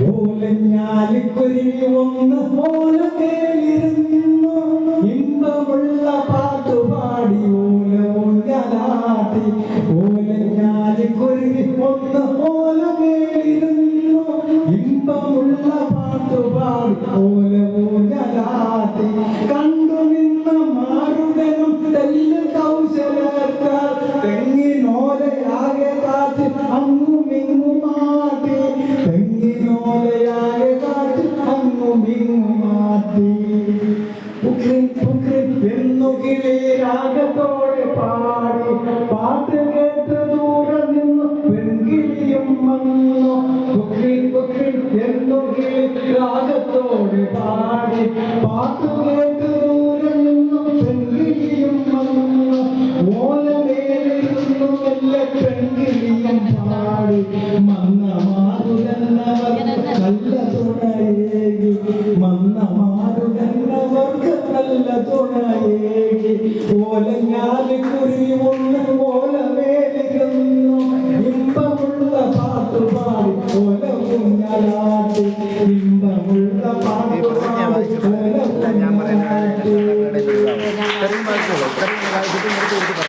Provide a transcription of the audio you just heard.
ഓലഞ്ഞാലിക്കുരുവി ഒന്ന് ഓല കേളിരുന്നു ഇമ്പമുള്ള പാട്ടുപാടി ഓല ഊഞ്ഞാലാട്ടി ഓലഞ്ഞാലിക്കുരുവി ഒന്ന് ഓല കേളിരുന്നു ഇമ്പമുള്ള പാട്ടുപാടി ഓല ഊഞ്ഞാലാട്ടി കണ്ടു നിന്ന മാറുകനും തെല്ല് കൗശലത്താൽ തെങ്ങിനോലയാകെ കാറ്റ് അങ്ങുമിങ്ങുമാട്ടി തെങ്ങിനോലയാകെ കാറ്റ് അങ്ങുമിങ്ങുമാട്ടി എന്നു കിളി രാഗത്തോടെ പാടി പാട്ട് കേട്ട് ദൂരെ നിന്ന് പെൺകിളിയും വന്നു എന്നു കിളി രാഗത്തോടെ പാടി പാട്ട് കേട്ട് ദൂരെ നിന്ന് പെൺകിളിയും വന്നു ഓലമേലിരുന്നു മെല്ലെ പെൺകിളിയും പാടി മന്നമാരുതെന്നവർക്ക് നല്ല തുണയേകി മന്നമാരുതെന്നവർക്ക് നല്ല തുണ